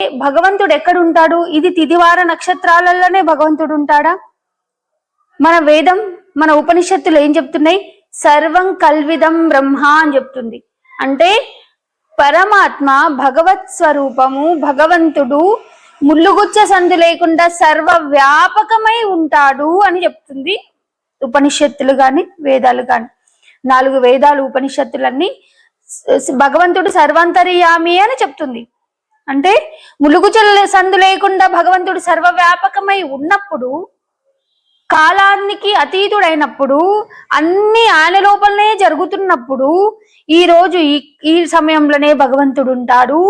భగవంతుడు ఎక్కడుంటాడు? ఇది తిదివార నక్షత్రాలలోనే భగవంతుడు ఉంటాడా? మన వేదం, మన ఉపనిషత్తులు ఏం చెప్తున్నాయి? సర్వం కల్విదం బ్రహ్మ అని చెప్తుంది. అంటే పరమాత్మ భగవత్ స్వరూపము, భగవంతుడు ముల్లుగుచ్చ సందు లేకుండా సర్వ వ్యాపకమై ఉంటాడు అని చెప్తుంది ఉపనిషత్తులు గాని వేదాలు గాని. 4 వేదాలు ఉపనిషత్తులన్నీ భగవంతుడు సర్వాంతర్యామి అని చెప్తుంది. అంటే ములుగుచల సందు లేకుండా భగవంతుడు సర్వవ్యాపకమై ఉన్నప్పుడు, కాలానికి అతీతుడైనప్పుడు, అన్ని ఆయన లోపలనే జరుగుతున్నప్పుడు, ఈ రోజు ఈ సమయంలోనే భగవంతుడు ఉంటాడు,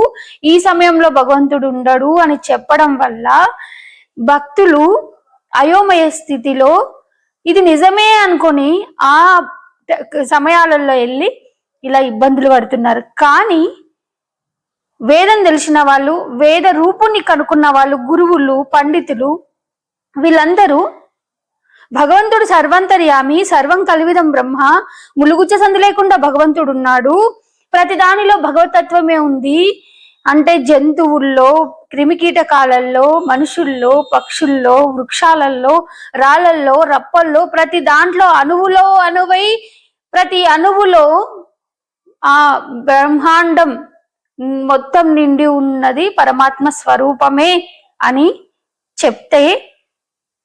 ఈ సమయంలో భగవంతుడు ఉండడు అని చెప్పడం వల్ల భక్తులు అయోమయ స్థితిలో ఇది నిజమే అనుకొని ఆ సమయాలలో వెళ్ళి ఇలా ఇబ్బందులు పడుతున్నారు. కానీ వేదం తెలిసిన వాళ్ళు, వేద రూపుని కనుక్కున్న వాళ్ళు, గురువులు, పండితులు, వీళ్ళందరూ భగవంతుడు సర్వంతర్యామి, సర్వం కల్విదం బ్రహ్మ, ములుగుచ్చ సందు లేకుండా భగవంతుడు ఉన్నాడు, ప్రతి దానిలో భగవతత్వమే ఉంది అంటే జంతువుల్లో, క్రిమికీటకాలలో, మనుషుల్లో, పక్షుల్లో, వృక్షాలలో, రాళ్ళల్లో, రప్పల్లో, ప్రతి దాంట్లో అణువులో అణువై ప్రతి అణువులో ఆ బ్రహ్మాండం మొత్తం నిండి ఉన్నది పరమాత్మ స్వరూపమే అని చెప్తే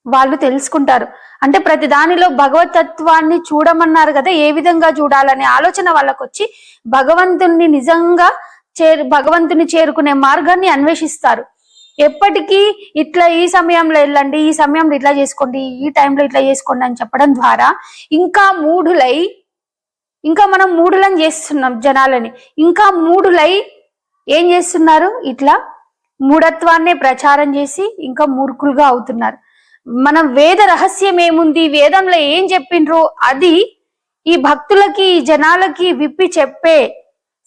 వాళ్ళు తెలుసుకుంటారు. అంటే ప్రతి దానిలో భగవతత్వాన్ని చూడమన్నారు కదా, ఏ విధంగా చూడాలనే ఆలోచన వాళ్ళకు వచ్చి భగవంతుణ్ణి నిజంగా భగవంతుని చేరుకునే మార్గాన్ని అన్వేషిస్తారు. ఎప్పటికీ ఇట్లా ఈ సమయంలో వెళ్ళండి, ఈ సమయంలో ఇట్లా చేసుకోండి, ఈ టైంలో ఇట్లా చేసుకోండి అని చెప్పడం ద్వారా ఇంకా మనం మూఢులను చేస్తున్నాం జనాలని. ఇంకా మూఢులై ఏం చేస్తున్నారు? ఇట్లా మూఢత్వాన్నే ప్రచారం చేసి ఇంకా మూర్ఖులుగా అవుతున్నారు. మనం వేద రహస్యం ఏముంది, వేదంలో ఏం చెప్పిండ్రు, అది ఈ భక్తులకి, ఈ జనాలకి విప్పి చెప్పే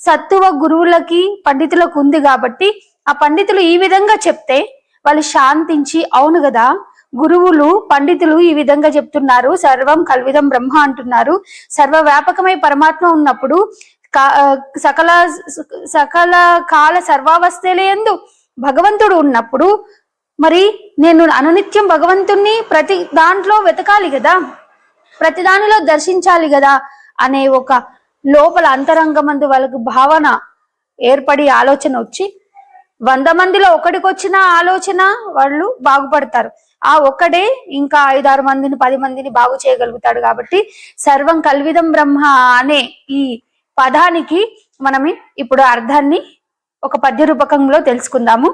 సత్తువ గురువులకి, పండితులకు ఉంది. కాబట్టి ఆ పండితులు ఈ విధంగా చెప్తే వాళ్ళు శాంతించి, అవును కదా గురువులు, పండితులు ఈ విధంగా చెప్తున్నారు, సర్వం కల్విదం బ్రహ్మ అంటున్నారు, సర్వవ్యాపకమై పరమాత్మ ఉన్నప్పుడు సకల కాల సర్వావస్థలందు భగవంతుడు ఉన్నప్పుడు మరి నేను అనునిత్యం భగవంతుణ్ణి ప్రతి దాంట్లో వెతకాలి కదా, ప్రతి దానిలో దర్శించాలి కదా అనే ఒక లోపల అంతరంగమందు వాళ్ళకు భావన ఏర్పడి ఆలోచన వచ్చి 100 మందిలో ఒకడికి వచ్చిన ఆలోచన వాళ్ళు బాగుపడతారు. ఆ ఒక్కడే ఇంకా 5-6 మందిని, 10 మందిని బాగు చేయగలుగుతాడు. కాబట్టి సర్వం కల్విదం బ్రహ్మ అనే ఈ పదానికి మనం ఇప్పుడు అర్థాన్ని ఒక పద్య రూపకంలో తెలుసుకుందాము.